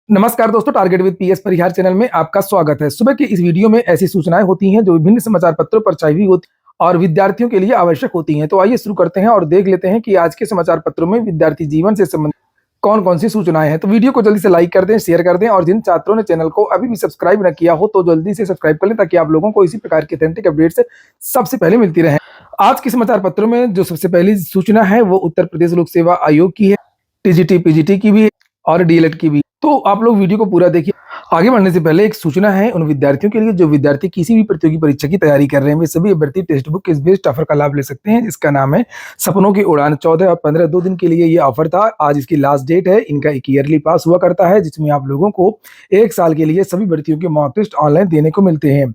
नमस्कार दोस्तों, target with PS Parihar channel में आपका स्वागत है। सुबह की इस वीडियो में ऐसी सूचनाएं होती हैं जो विभिन्न समाचार पत्रों पर छाई हुई होती और विद्यार्थियों के लिए आवश्यक होती हैं। तो आइए शुरू करते हैं और देख लेते हैं कि आज के समाचार पत्रों में विद्यार्थी जीवन से संबंधित कौन-कौन सी सूचनाएं हैं। तो वीडियो को जल्दी से लाइक कर दें, शेयर कर दें और जिन छात्रों ने चैनल को अभी भी सब्सक्राइब न किया हो तो जल्दी से सब्सक्राइब कर लें ताकि आप लोगों को इसी प्रकार की ऑथेंटिक अपडेट्स सबसे पहले मिलती रहें। आज के समाचार पत्रों में जो सबसे पहली सूचना है वो उत्तर प्रदेश लोक सेवा आयोग की है, टीजीटी, पीजीटी की भी है और डीएलएड की भी। तो आप लोग वीडियो को पूरा देखिए। आगे बढ़ने से पहले एक सूचना है उन विद्यार्थियों के लिए जो विद्यार्थी किसी भी प्रतियोगी परीक्षा की तैयारी कर रहे हैं। वे सभी अभ्यर्थी टेक्स्ट बुक किस बेस्ड ऑफर का लाभ ले सकते हैं, जिसका नाम है सपनों की उड़ान। 14 और 15 2 दिन के लिए ये ऑफर था। आज इसकी लास्ट डेट है। इनका एक ईयरली पास हुआ करता है जिसमें आप लोगों को 1 साल के लिए सभी भर्तियों के मॉक टेस्ट ऑनलाइन देने को मिलते हैं,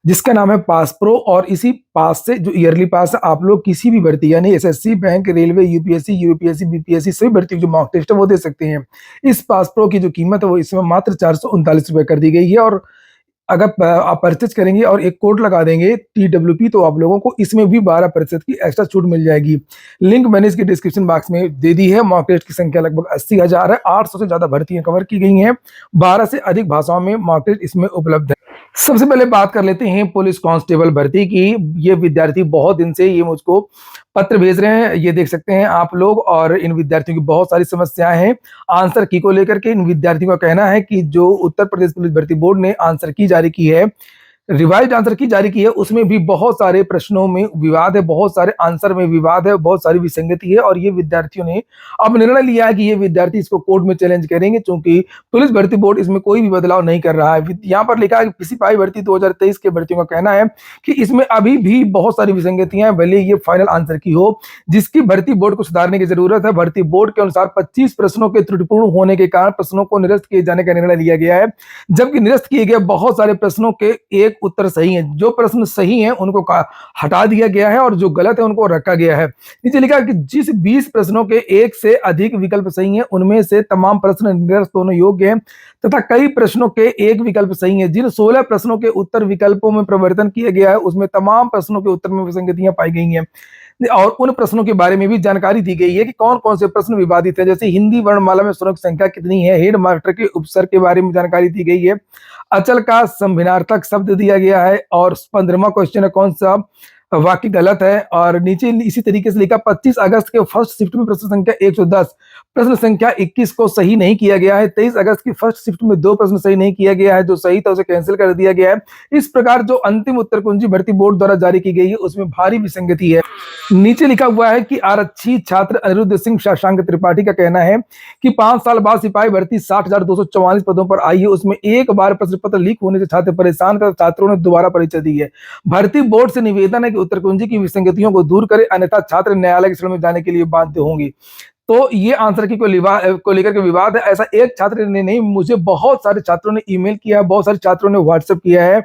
जिसका नाम है पास प्रो। और इसी पास से जो ईयरली पास है, आप लोग किसी भी भर्ती यानी SSC, bank, railway, UPSC, UPSC, BPSC सभी भर्तियों के जो मॉक टेस्ट है वो दे सकते हैं। इस पास प्रो की जो कीमत है वो इसमें मात्र 439 रुपए कर दी गई है। और अगर आप परचेज करेंगे और एक कोड लगा देंगे TWP तो आप लोगों को इसमें भी 12% की एक्स्ट्रा छूट मिल जाएगी। लिंक मैंने इसके डिस्क्रिप्शन बॉक्स में दे दी है। मॉक टेस्ट की संख्या लगभग 80,000 है। 800 से ज्यादा भर्तियां कवर की गई हैं। 12 से अधिक भाषाओं में मॉक टेस्ट इसमें उपलब्ध है। सबसे पहले बात कर लेते हैं पुलिस कांस्टेबल भर्ती की। ये विद्यार्थी बहुत दिन से ये मुझको पत्र भेज रहे हैं, ये देख सकते हैं आप लोग। और इन विद्यार्थियों की बहुत सारी समस्याएं हैं आंसर की को लेकर के। इन विद्यार्थियों का कहना है कि जो उत्तर प्रदेश पुलिस भर्ती बोर्ड ने आंसर की जारी की है, रिवाइज्ड आंसर की जारी की है, उसमें भी बहुत सारे प्रश्नों में विवाद है, बहुत सारे आंसर में विवाद है, बहुत सारी विसंगति है। और ये विद्यार्थियों ने अब निर्णय लिया है कि ये विद्यार्थी इसको कोर्ट में चैलेंज करेंगे, क्योंकि पुलिस भर्ती बोर्ड इसमें कोई भी बदलाव नहीं कर रहा है। यहाँ पर लिखा है कि सिपाही भर्ती 2023 के भर्तियों का कहना है कि इसमें अभी भी बहुत सारी विसंगतियां हैं, भले ये फाइनल आंसर की हो, जिसकी भर्ती बोर्ड को सुधारने की जरूरत है। भर्ती बोर्ड के अनुसार 25 प्रश्नों के त्रुटिपूर्ण होने के कारण प्रश्नों को निरस्त किए जाने का निर्णय लिया गया है, जबकि निरस्त किए गए बहुत सारे प्रश्नों के एक उत्तर सही है। जो प्रश्न सही है उनको हटा दिया गया है और जो गलत है उनको रखा गया है। नीचे लिखा है कि जिस 20 प्रश्नों के एक से अधिक विकल्प सही हैं, उनमें से तमाम प्रश्न निरस्त होने योग्य हैं तथा कई प्रश्नों के एक विकल्प सही है। जिन 16 प्रश्नों के उत्तर विकल्पों में परिवर्तन किया गया है उसमें तमाम प्रश्नों के उत्तर में विसंगतियां पाई गई हैं और उन प्रश्नों के बारे में भी जानकारी दी गई है कि कौन कौन से प्रश्न विवादित है। जैसे हिंदी वर्णमाला में स्वरों की संख्या कितनी है, हेड मास्टर के उपसर्ग के बारे में जानकारी दी गई है, अचल का संभिनार्थक शब्द दिया गया है और 15वां क्वेश्चन है कौन सा वाक्य गलत है। और नीचे इसी तरीके से लिखा 25 अगस्त के फर्स्ट शिफ्ट में प्रश्न संख्या 110, प्रश्न संख्या 21 को सही नहीं किया गया है। 23 अगस्त की फर्स्ट शिफ्ट में 2 प्रश्न सही नहीं किया गया है, जो सही था उसे कैंसिल कर दिया गया है। इस प्रकार जो अंतिम उत्तर कुंजी भर्ती बोर्ड द्वारा जारी की गई है उसमें भारी विसंगति है। नीचे लिखा हुआ है कि आरक्षी छात्र अनिरुद्ध सिंह शशांक त्रिपाठी का कहना है कि 5 साल बाद सिपाही भर्ती 60,244 पदों पर आई है, उसमें एक बार प्रश्न पत्र लीक होने से छात्र परेशान कर छात्रों ने दोबारा परीक्षा दी है। भर्ती बोर्ड से निवेदन है कि उत्तर कुंजी की विसंगतियों को दूर करे, अन्यथा छात्र न्यायालय की शरण में जाने के लिए बाध्य होंगे। तो ये आंसर की को लेकर के विवाद है। ऐसा एक छात्र ने नहीं, मुझे बहुत सारे छात्रों ने ईमेल किया है, बहुत सारे छात्रों ने व्हाट्सएप किया है।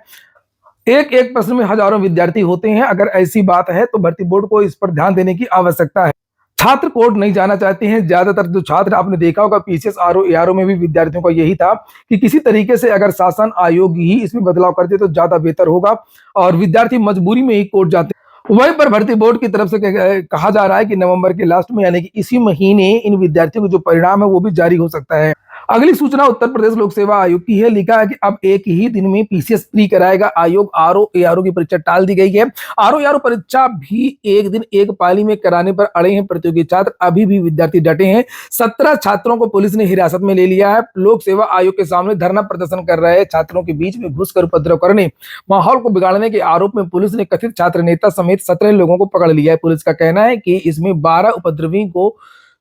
एक एक प्रश्न में हजारों विद्यार्थी होते हैं। अगर ऐसी बात है तो भर्ती बोर्ड को इस पर ध्यान देने की आवश्यकता है। छात्र कोर्ट नहीं जाना चाहते हैं। ज्यादातर जो छात्र, आपने देखा होगा पीसीएस आरओ एआरओ में भी विद्यार्थियों का यही था कि किसी तरीके से अगर शासन आयोग ही इसमें बदलाव करते तो ज्यादा बेहतर होगा, और विद्यार्थी मजबूरी में ही कोर्ट जाते हैं। वहीं पर भर्ती बोर्ड की तरफ से कहा जा रहा है कि नवंबर के लास्ट में यानी कि इसी महीने इन विद्यार्थियों के जो परिणाम है वो भी जारी हो सकता है। अगली सूचना उत्तर प्रदेश लोक सेवा आयोग की है। लिखा है कि अब एक ही दिन में पीसीएस प्री कराएगा आयोग। आरओ एआरओ की परीक्षा टाल दी गई है। आरओ एआरओ परीक्षा भी एक दिन एक पाली में कराने पर अड़े हैं प्रतियोगी छात्र। अभी भी विद्यार्थी डटे हैं। 17 छात्रों को पुलिस ने हिरासत में ले लिया है। लोक सेवा आयोग के सामने धरना प्रदर्शन कर रहे छात्रों के बीच में घुसकर उपद्रव करने, माहौल को बिगाड़ने के आरोप में पुलिस ने कथित छात्र नेता समेत 17 लोगों को पकड़ लिया है। पुलिस का कहना है कि इसमें 12 उपद्रवी को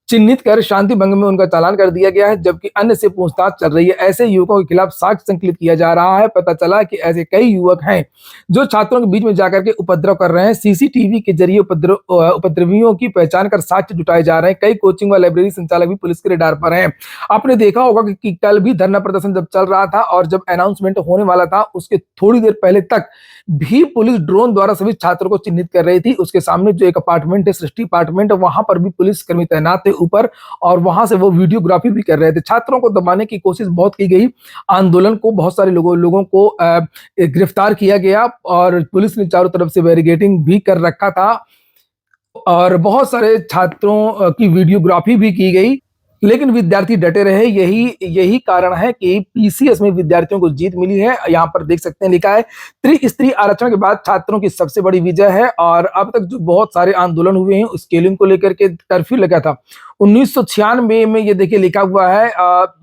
चिन्हित कर शांति भंग में उनका चालान कर दिया गया है, जबकि अन्य से पूछताछ चल रही है। ऐसे युवकों के खिलाफ साक्ष्य संकलित किया जा रहा है। पता चला कि ऐसे कई युवक हैं जो छात्रों के बीच में जाकर के उपद्रव कर रहे हैं। सीसीटीवी के जरिए उपद्रवियों की पहचान कर साक्ष्य जुटाए जा रहे हैं। कई कोचिंग व लाइब्रेरी संचालक भी पुलिस के रडार पर हैं। आपने देखा होगा कि कल भी धरना प्रदर्शन जब चल रहा था और जब अनाउंसमेंट होने वाला था उसके थोड़ी देर पहले तक भी पुलिस ड्रोन द्वारा सभी छात्रों को चिन्हित कर रही थी। उसके सामने जो एक अपार्टमेंट है, सृष्टि अपार्टमेंट, वहां पर भी पुलिस कर्मी तैनात थे ऊपर, और वहां से वो वीडियोग्राफी भी कर रहे थे। छात्रों को दबाने की कोशिश बहुत की गई। आंदोलन को बहुत सारे लोगों को गिरफ्तार किया गया और पुलिस ने चारों तरफ से बैरिकेडिंग भी कर रखा था और बहुत सारे छात्रों की वीडियोग्राफी भी की गई। लेकिन विद्यार्थी डटे रहे। यही यही कारण है कि पीसीएस में विद्यार्थियों को जीत मिली है। यहाँ पर देख सकते हैं लिखा है, त्रिस्तरीय आरक्षण के बाद छात्रों की सबसे बड़ी विजय है। और अब तक जो बहुत सारे आंदोलन हुए हैं स्केलिंग को लेकर के, कर्फ्यू लगा था 1996 में, ये देखिए लिखा हुआ है,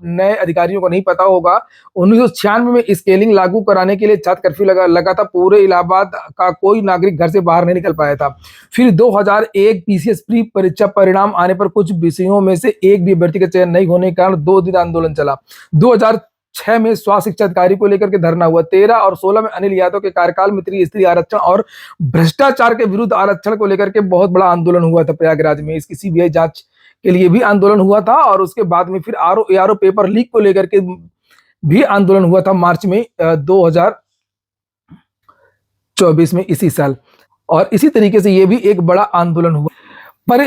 नए अधिकारियों को नहीं पता होगा। 1996 में स्केलिंग लागू कराने के लिए छात्र कर्फ्यू लगा था। पूरे इलाहाबाद का कोई नागरिक घर से बाहर नहीं निकल पाया था। फिर 2001 पीसीएस प्री परीक्षा परिणाम आने पर कुछ विषयों में से एक भी अभ्यर्थी का चयन नहीं होने के कारण 2 दिन आंदोलन चला। 2006 में स्वास्थ्य शिक्षा अधिकारी को लेकर के धरना हुआ। 13 और 16 में अनिल यादव के कार्यकाल में त्रिस्तरीय आरक्षण और भ्रष्टाचार के विरुद्ध आरक्षण को लेकर के बहुत बड़ा आंदोलन हुआ था प्रयागराज में। इसकी सीबीआई जांच के लिए भी आंदोलन हुआ था। और उसके बाद में फिर आरओ पेपर लीक को लेकर के भी आंदोलन हुआ था मार्च में 2024 में, इसी साल। और इसी तरीके से ये भी एक बड़ा आंदोलन हुआ। पर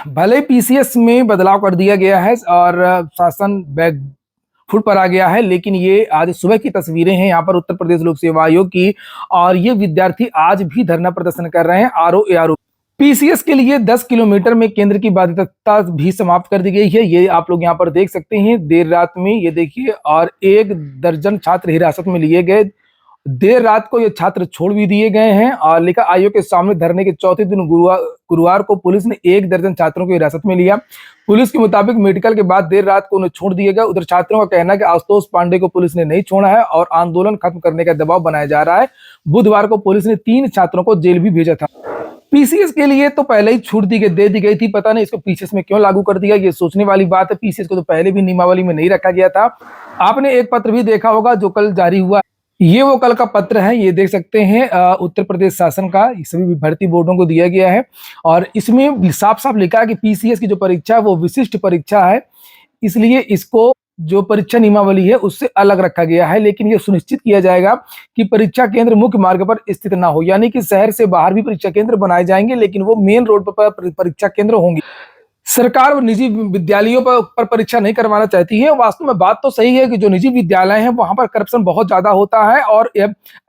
भले पीसीएस में बदलाव कर दिया गया है और शासन बैक फुट पर आ गया है, लेकिन ये आज सुबह की तस्वीरें हैं यहाँ पर उत्तर प्रदेश लोक सेवा आयोग की। और ये विद्यार्थी आज भी धरना प्रदर्शन कर रहे हैं आरओ। पीसीएस के लिए 10 किलोमीटर में केंद्र की बाध्यता भी समाप्त कर दी गई है। ये आप लोग यहाँ पर देख सकते हैं देर रात में, ये देखिए। और 1 दर्जन छात्र हिरासत में लिए गए। देर रात को ये छात्र छोड़ भी दिए गए हैं। और लिखा, आयोग के सामने धरने के चौथे दिन गुरुवार को पुलिस ने 1 दर्जन छात्रों को हिरासत में लिया। पुलिस के मुताबिक मेडिकल के बाद देर रात को उन्हें छोड़ दिया गया। उधर छात्रों का कहना है कि आशुतोष पांडे को पुलिस ने नहीं छोड़ा है और आंदोलन खत्म करने का दबाव बनाया जा रहा है। बुधवार को पुलिस ने 3 छात्रों को जेल भी भेजा था। पीसीएस के लिए तो पहले ही छूट दे दी गई थी। पता नहीं इसको पीसीएस में क्यों लागू कर दिया, ये सोचने वाली बात है। पीसीएस को तो पहले भी नियमावली में नहीं रखा गया था। आपने एक पत्र भी देखा होगा जो कल जारी हुआ। ये वो कल का पत्र है, ये देख सकते हैं, उत्तर प्रदेश शासन का सभी भर्ती बोर्डों को दिया गया है। और इसमें साफ साफ लिखा है कि पीसीएस की जो परीक्षा है वो विशिष्ट परीक्षा है, इसलिए इसको जो परीक्षा नियमावली है उससे अलग रखा गया है। लेकिन ये सुनिश्चित किया जाएगा कि परीक्षा केंद्र मुख्य मार्ग पर स्थित ना हो, यानी कि शहर से बाहर भी परीक्षा केंद्र बनाए जाएंगे, लेकिन वो मेन रोड पर परीक्षा केंद्र होंगे। सरकार निजी विद्यालयों पर परीक्षा नहीं करवाना चाहती है। वास्तव में बात तो सही है कि जो निजी विद्यालय हैं वहां पर करप्शन बहुत ज्यादा होता है। और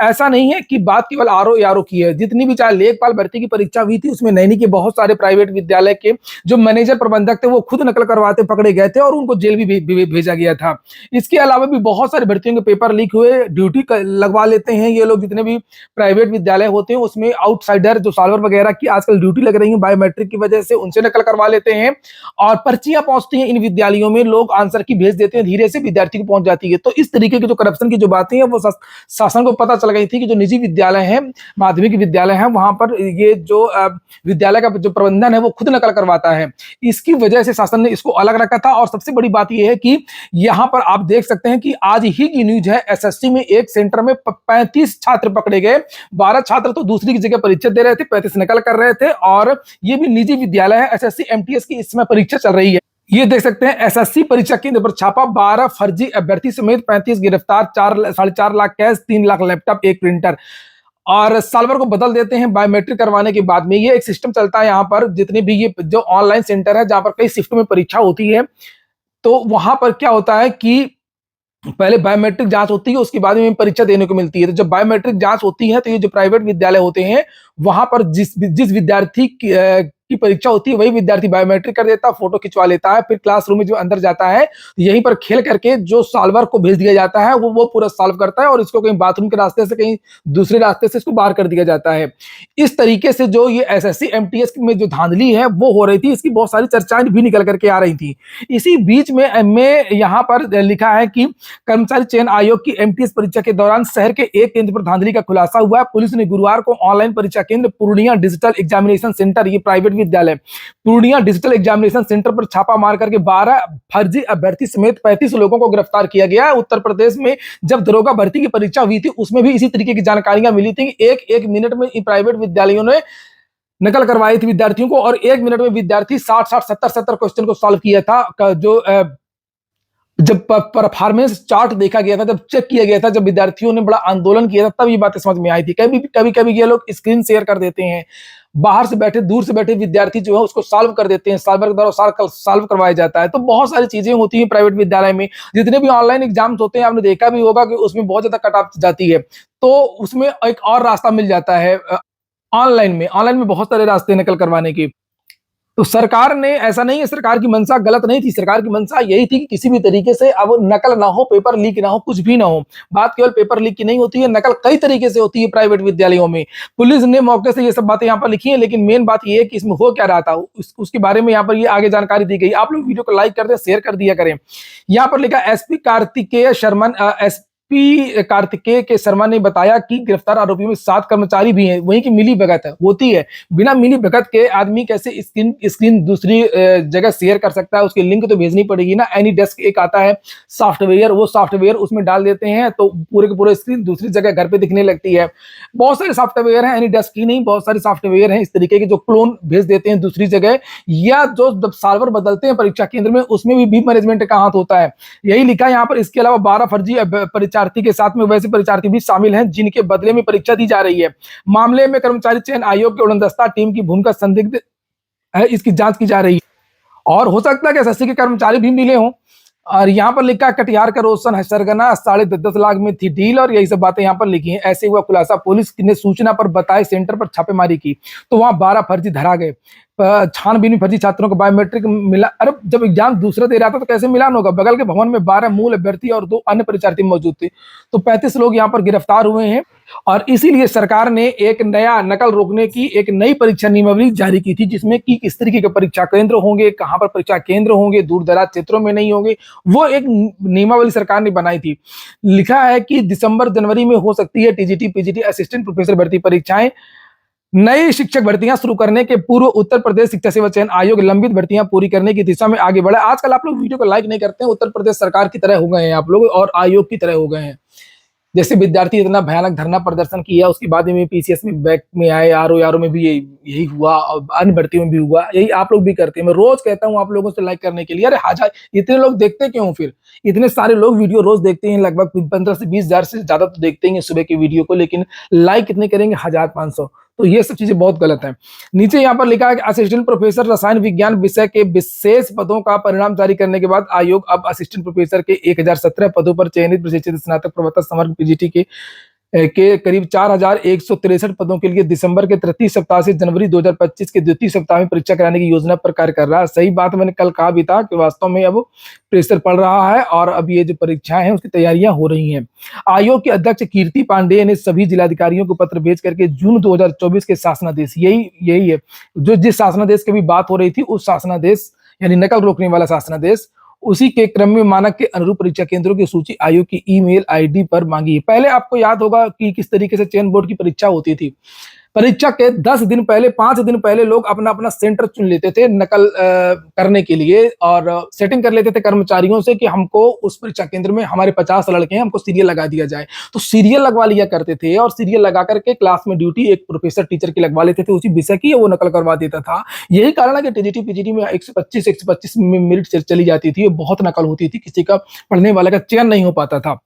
ऐसा नहीं है कि बात केवल आरओ की है। जितनी भी चाहे लेखपाल भर्ती की परीक्षा हुई थी उसमें नैनी के बहुत सारे प्राइवेट विद्यालय के जो मैनेजर प्रबंधक थे वो खुद नकल करवाते पकड़े गए थे और उनको जेल भी भेजा गया था। इसके अलावा भी बहुत सारे भर्तियों के पेपर लीक हुए, ड्यूटी लगवा लेते हैं ये लोग। जितने भी प्राइवेट विद्यालय होते हैं उसमें आउटसाइडर जो सॉल्वर वगैरह की आजकल ड्यूटी लग रही है बायोमेट्रिक की वजह से, उनसे नकल करवा लेते हैं। और पर्चियां पहुंचती हैं इन विद्यालयों में, लोग आंसर की भेज देते हैं, धीरे से विद्यार्थी को पहुंच जाती है। तो इस तरीके की जो करप्शन की जो बातें हैं वो शासन को पता चल गई थी कि जो निजी विद्यालय हैं, माध्यमिक विद्यालय हैं, वहां पर ये जो विद्यालय का जो प्रबंधन है वो खुद नकल करवाता है। इसकी वजह से शासन ने इसको अलग रखा था। और सबसे बड़ी बात यह है कि यहां पर आप देख सकते हैं कि आज ही की न्यूज है, एसएससी में एक सेंटर में 35 छात्र पकड़े गए। 12 छात्र तो दूसरी की जगह परीक्षा दे रहे थे, 35 नकल कर रहे थे। और ये भी निजी विद्यालय है, एसएससी एमटीएस की इसमें परीक्षा चल रही है। ये देख सकते हैं एसएससी परीक्षा केंद्र पर छापा, 12 फर्जी अभ्यर्थी समेत 35 गिरफ्तार, 4.5 lakh cash, 3 lakh laptop, 1 printer. और साल्वर को बदल देते हैं बायोमेट्रिक करवाने के बाद में। ये एक सिस्टम चलता है यहाँ पर, जितने भी ये जो ऑनलाइन सेंटर है जहां पर कई शिफ्ट में परीक्षा होती है, तो वहां पर क्या होता है कि पहले बायोमेट्रिक जांच होती है, उसके बाद में परीक्षा देने को मिलती है। तो जब बायोमेट्रिक जांच होती है तो ये जो प्राइवेट विद्यालय होते हैं वहां पर जिस विद्यार्थी की परीक्षा होती है वही विद्यार्थी बायोमेट्रिक कर देता है, फोटो खिंचवा लेता है, फिर क्लासरूम में जो अंदर जाता है यहीं पर खेल करके जो सॉल्वर को भेज दिया जाता है वो पूरा सॉल्व करता है और इसको कहीं बाथरूम के रास्ते से कहीं दूसरे रास्ते से इसको बाहर कर दिया जाता है। इस तरीके से जो ये एसएससी एमटीएस में जो धांधली है वो हो रही थी, इसकी बहुत सारी चर्चाएं भी निकल करके आ रही थी। इसी बीच में यहाँ पर लिखा है कि कर्मचारी चयन आयोग की एमटीएस परीक्षा के दौरान शहर के एक केंद्र पर धांधली का खुलासा हुआ है। पुलिस ने गुरुवार को ऑनलाइन परीक्षा केंद्र पूर्णिया डिजिटल एग्जामिनेशन सेंटर, ये प्राइवेट विद्यालय पूर्णिया डिजिटल एग्जामिनेशन सेंटर पर छापा मार करके 12 फर्जी अभ्यर्थी समेत 35 लोगों को गिरफ्तार किया गया है। उत्तर प्रदेश में जब दरोगा भर्ती की परीक्षा हुई थी उसमें भी इसी तरीके की जानकारियां मिली थी कि एक मिनट में इन प्राइवेट विद्यालयों ने नकल करवाई थी विद्यार्थियों को और 1 मिनट में विद्यार्थी 60 70 क्वेश्चन को सॉल्व किया था। जो जब परफॉर्मेंस चार्ट देखा गया था, जब चेक किया गया था, जब विद्यार्थियों ने बड़ा आंदोलन किया था, तब ये बातें समझ में आई थी। कभी ये लोग स्क्रीन शेयर कर देते हैं, बाहर से बैठे दूर से बैठे विद्यार्थी जो है उसको सॉल्व कर देते हैं, सॉल्वर के द्वारा सॉल्व करवाया जाता है। तो बहुत सारी चीजें होती हैं प्राइवेट विद्यालय में। जितने भी ऑनलाइन एग्जाम्स होते हैं आपने देखा भी होगा कि उसमें बहुत ज्यादा कट ऑफ जाती है, तो उसमें एक और रास्ता मिल जाता है। ऑनलाइन में बहुत सारे रास्ते नकल करवाने के। तो सरकार ने, ऐसा नहीं है सरकार की मंशा गलत नहीं थी, सरकार की मंशा यही थी कि किसी भी तरीके से अब नकल ना हो, पेपर लीक ना हो, कुछ भी ना हो। बात केवल पेपर लीक की नहीं होती है, नकल कई तरीके से होती है प्राइवेट विद्यालयों में। पुलिस ने मौके से ये सब बातें यहाँ पर लिखी है, लेकिन मेन बात ये है कि इसमें हो क्या रहा था उसके बारे में यहाँ पर ये आगे जानकारी दी गई। आप लोग वीडियो को लाइक कर दें, शेयर कर दिया करें। यहाँ पर लिखा एसपी कार्तिकेय शर्मा, एसपी कार्तिकेय के शर्मा ने बताया कि गिरफ्तार आरोपियों में 7 कर्मचारी भी हैं। वहीं की मिली भगत होती है, बिना मिली भगत के आदमी कैसे स्क्रीन दूसरी जगह शेयर कर सकता है? उसकी लिंक तो भेजनी पड़ेगी ना। एनी डेस्क एक आता है सॉफ्टवेयर, वो सॉफ्टवेयर उसमें डाल देते हैं तो पूरे के पूरे स्क्रीन दूसरी जगह घर पे दिखने लगती है। बहुत सारे सॉफ्टवेयर हैं, एनी डेस्क ही नहीं, बहुत सारे सॉफ्टवेयर हैं इस तरीके के जो क्लोन भेज देते हैं दूसरी जगह, या जो जब सर्वर बदलते हैं परीक्षा केंद्र में उसमें भी मैनेजमेंट का हाथ होता है। यही लिखा है यहाँ पर। इसके अलावा 12 फर्जी परीक्षार्थी के साथ में वैसे परीक्षार्थी भी शामिल हैं जिनके बदले में परीक्षा दी जा रही है। मामले में कर्मचारी चयन आयोग के उड़नदस्ता टीम की भूमिका संदिग्ध है, इसकी जांच की जा रही है। और हो सकता है कि एसएससी के कर्मचारी भी मिले हों। और यहाँ पर लिखा है कटिहार का रोशन है सरगना, 10.5 लाख में थी डील, और यही सब बातें यहाँ पर लिखी हैं। ऐसे हुआ खुलासा, पुलिस ने सूचना पर बताए सेंटर पर छापेमारी की तो वहां 12 फर्जी धरा गए। छानबीन में फर्जी छात्रों को बायोमेट्रिक मिला। अरे जब एग्जाम दूसरा दे रहा था तो कैसे मिलान होगा? बगल के भवन में 12 मूल अभ्यर्थी और 2 अन्य परीक्षार्थी मौजूद थे। तो 35 लोग यहाँ पर गिरफ्तार हुए हैं। और इसीलिए सरकार ने एक नया नकल रोकने की एक नई परीक्षा नियमावली जारी की थी, जिसमें कि किस तरीके के परीक्षा केंद्र होंगे, कहां पर परीक्षा केंद्र होंगे, दूर दराज क्षेत्रों में नहीं होंगे, वो एक नियमावली सरकार ने बनाई थी। लिखा है कि दिसंबर जनवरी में हो सकती है टीजीटी पीजीटी असिस्टेंट प्रोफेसर भर्ती परीक्षाएं। नई शिक्षक भर्तियां शुरू करने के पूर्व उत्तर प्रदेश शिक्षा सेवा चयन आयोग लंबित भर्तियां पूरी करने की दिशा में आगे बढ़ा। आजकल आप लोग वीडियो को लाइक नहीं करते हैं, उत्तर प्रदेश सरकार की तरह हो गए हैं आप लोग और आयोग की तरह हो गए हैं। जैसे विद्यार्थी इतना भयानक धरना प्रदर्शन किया, उसके बाद में पीसीएस में बैक में आए, आरओ में भी यही हुआ और अन्य भर्तियों में भी हुआ। यही आप लोग भी करते हैं। मैं रोज कहता हूँ आप लोगों से लाइक करने के लिए। अरे हजार इतने लोग देखते क्यों? फिर इतने सारे लोग वीडियो रोज देखते हैं, लगभग 15 से 20 हजार से ज्यादा तो देखते हैं सुबह की वीडियो को, लेकिन लाइक कितने करेंगे? 1500। तो ये सब चीजें बहुत गलत है। नीचे यहाँ पर लिखा है कि असिस्टेंट प्रोफेसर रसायन विज्ञान विषय के विशेष पदों का परिणाम जारी करने के बाद आयोग अब असिस्टेंट प्रोफेसर के 1017 पदों पर चयनित प्रशिक्षित स्नातक प्रवक्ता समग्र पीजीटी के करीब 4163 पदों के लिए दिसंबर के तृतीय सप्ताह से जनवरी 2025 के द्वितीय सप्ताह में परीक्षा कराने की योजना पर कार्य कर रहा है। सही बात मैंने कल कहा भी था कि वास्तव में अब प्रेशर पड़ रहा है और अब ये जो परीक्षाएं हैं उसकी तैयारियां हो रही हैं। आयोग के अध्यक्ष कीर्ति पांडेय ने सभी जिलाधिकारियों को पत्र भेज करके जून 2024 के शासनादेश, यही है जो जिस शासनादेश की भी बात हो रही थी, उस शासनादेश यानी नकल रोकने वाला शासनादेश, उसी के क्रम में मानक के अनुरूप परीक्षा केंद्रों की सूची आयोग की ईमेल आईडी पर मांगी है। पहले आपको याद होगा कि किस तरीके से चयन बोर्ड की परीक्षा होती थी। परीक्षा के 10 दिन पहले, 5 दिन पहले लोग अपना अपना सेंटर चुन लेते थे नकल करने के लिए, और सेटिंग कर लेते थे कर्मचारियों से कि हमको उस परीक्षा केंद्र में हमारे 50 लड़के हैं, हमको सीरियल लगा दिया जाए। तो सीरियल लगवा लिया करते थे और सीरियल लगा करके क्लास में ड्यूटी एक प्रोफेसर टीचर की लगवा लेते थे उसी विषय की, वो नकल करवा देता था। यही कारण है कि टीजीटी पीजीटी में 125 मिनट चली जाती थी, बहुत नकल होती थी, किसी का पढ़ने वाले का चयन नहीं हो पाता था।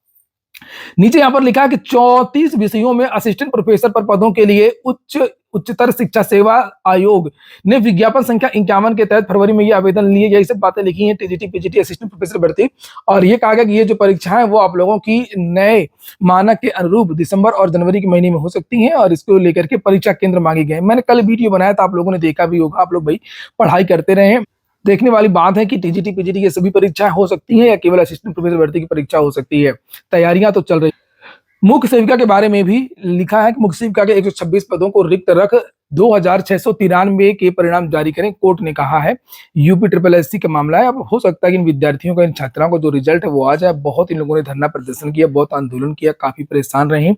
नीचे यहां पर लिखा है कि 34 विषयों में असिस्टेंट प्रोफेसर पर पदों के लिए उच्चतर शिक्षा सेवा आयोग ने विज्ञापन संख्या 51 के तहत फरवरी में ये आवेदन लिए। यही सब बातें लिखी हैं टीजीटी पीजीटी असिस्टेंट प्रोफेसर भर्ती। और ये कहा गया कि ये जो परीक्षाएं वो आप लोगों की नए मानक के अनुरूप दिसंबर और जनवरी के महीने में हो सकती हैं, और इसको लेकर के परीक्षा केंद्र मांगे गए। मैंने कल वीडियो बनाया था, आप लोगों ने देखा भी होगा। आप लोग भाई पढ़ाई करते रहे। देखने वाली बात है कि टीजीटी पीजीटी ये सभी परीक्षाएं हो सकती हैं या केवल असिस्टेंट प्रोफेसर भर्ती की परीक्षा हो सकती है। तैयारियां तो चल रही। मुख्य सेविका के बारे में भी लिखा है कि मुख्य सेविका के 126 पदों को रिक्त रख 2693 के परिणाम जारी करें, कोर्ट ने कहा है। यूपी ट्रिपल एससी का मामला है। अब हो सकता है कि इन विद्यार्थियों का, इन छात्राओं को जो रिजल्ट है वो आ जाए। बहुत इन लोगों ने धरना प्रदर्शन किया, बहुत आंदोलन किया, काफी परेशान रहे।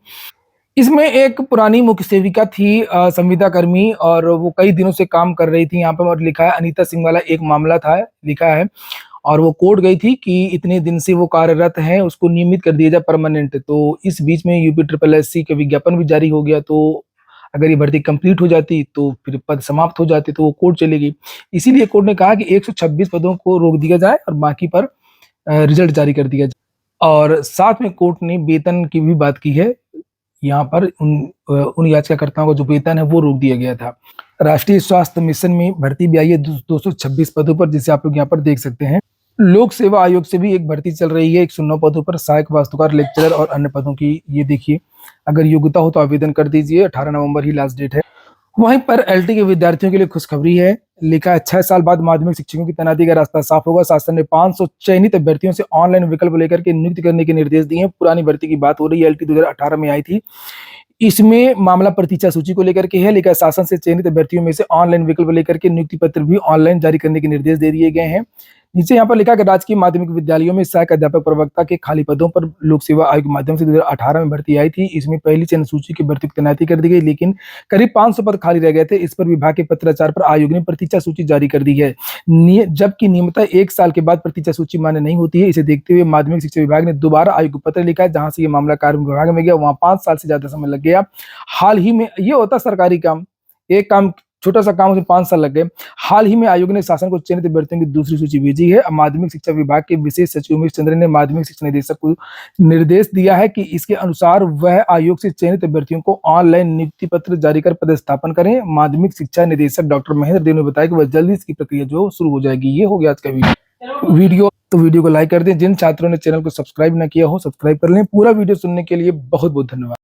इसमें एक पुरानी मुख्य सेविका थी संविदा कर्मी, और वो कई दिनों से काम कर रही थी यहाँ पर। और लिखा है अनीता सिंह वाला एक मामला था, लिखा है, और वो कोर्ट गई थी कि इतने दिन से वो कार्यरत है, उसको नियमित कर दिया जाए परमानेंट। तो इस बीच में यूपी ट्रिपल एससी का विज्ञापन भी जारी हो गया। तो अगर ये भर्ती कंप्लीट हो जाती तो फिर पद समाप्त हो जाते, तो वो कोर्ट चलेगी। इसीलिए कोर्ट ने कहा कि 126 पदों को रोक दिया जाए और बाकी पर रिजल्ट जारी कर दिया जाए। और साथ में कोर्ट ने वेतन की भी बात की है। यहाँ पर उन याचिकाकर्ताओं का जो वेतन है वो रोक दिया गया था। राष्ट्रीय स्वास्थ्य मिशन में भर्ती भी आई है 226 पदों पर, जिसे आप लोग यहाँ पर देख सकते हैं। लोक सेवा आयोग से भी एक भर्ती चल रही है 109 पदों पर, सहायक वास्तुकार, लेक्चरर और अन्य पदों की। ये देखिए, अगर योग्यता हो तो आवेदन कर दीजिए, 18 नवंबर ही लास्ट डेट है। वहीं पर एलटी के विद्यार्थियों के लिए खुशखबरी है। लिखा है 6 साल बाद माध्यमिक शिक्षकों की तैनाती का रास्ता साफ होगा। शासन ने 500 चयनित अभ्यर्थियों से ऑनलाइन विकल्प लेकर के नियुक्ति करने के निर्देश दिए हैं। पुरानी भर्ती की बात हो रही है, एलटी 2018 में आई थी। इसमें मामला प्रतीक्षा सूची को लेकर के है। लेकर शासन से चयनित अभ्यर्थियों में से ऑनलाइन विकल्प लेकर के नियुक्ति पत्र भी ऑनलाइन जारी करने के निर्देश दे दिए गए हैं। नीचे यहाँ पर लिखा कि राजकीय माध्यमिक विद्यालयों में सहायक अध्यापक प्रवक्ता के खाली पदों पर लोक सेवा आयोग के माध्यम से 2018 में भर्ती आई थी। इसमें पहली चयन सूची की भर्ती की तैनाती कर दी गई, लेकिन करीब 500 पद खाली रह गए थे। इस पर विभाग के पत्राचार पर आयोग ने प्रतीक्षा सूची जारी कर दी है। जबकि नियमितः 1 साल के बाद प्रतीक्षा सूची मान्य नहीं होती है। इसे देखते हुए माध्यमिक शिक्षा विभाग ने दोबारा आयोग को पत्र लिखा है, जहां से ये मामला कार्मिक विभाग में गया, वहां 5 साल से ज्यादा समय लग गया। हाल ही में ये होता सरकारी काम, एक काम छोटा सा काम, उसमें 5 साल लग गए। हाल ही में आयोग ने शासन को चयनित अभ्यर्थियों की दूसरी सूची भेजी है। माध्यमिक शिक्षा विभाग के विशेष सचिव उमेश चंद्र ने माध्यमिक शिक्षा निदेशक को निर्देश दिया है कि इसके अनुसार वह आयोग से चयनित अभ्यर्थियों को ऑनलाइन नियुक्ति पत्र जारी कर पदस्थापन करें। माध्यमिक शिक्षा निदेशक डॉक्टर महेंद्र देव ने बताया कि वह जल्दी इसकी प्रक्रिया जो शुरू हो जाएगी। ये हो गया आज का वीडियो को लाइक कर दें। जिन छात्रों ने चैनल को सब्सक्राइब न किया हो, सब्सक्राइब कर लें। पूरा वीडियो सुनने के लिए बहुत बहुत धन्यवाद।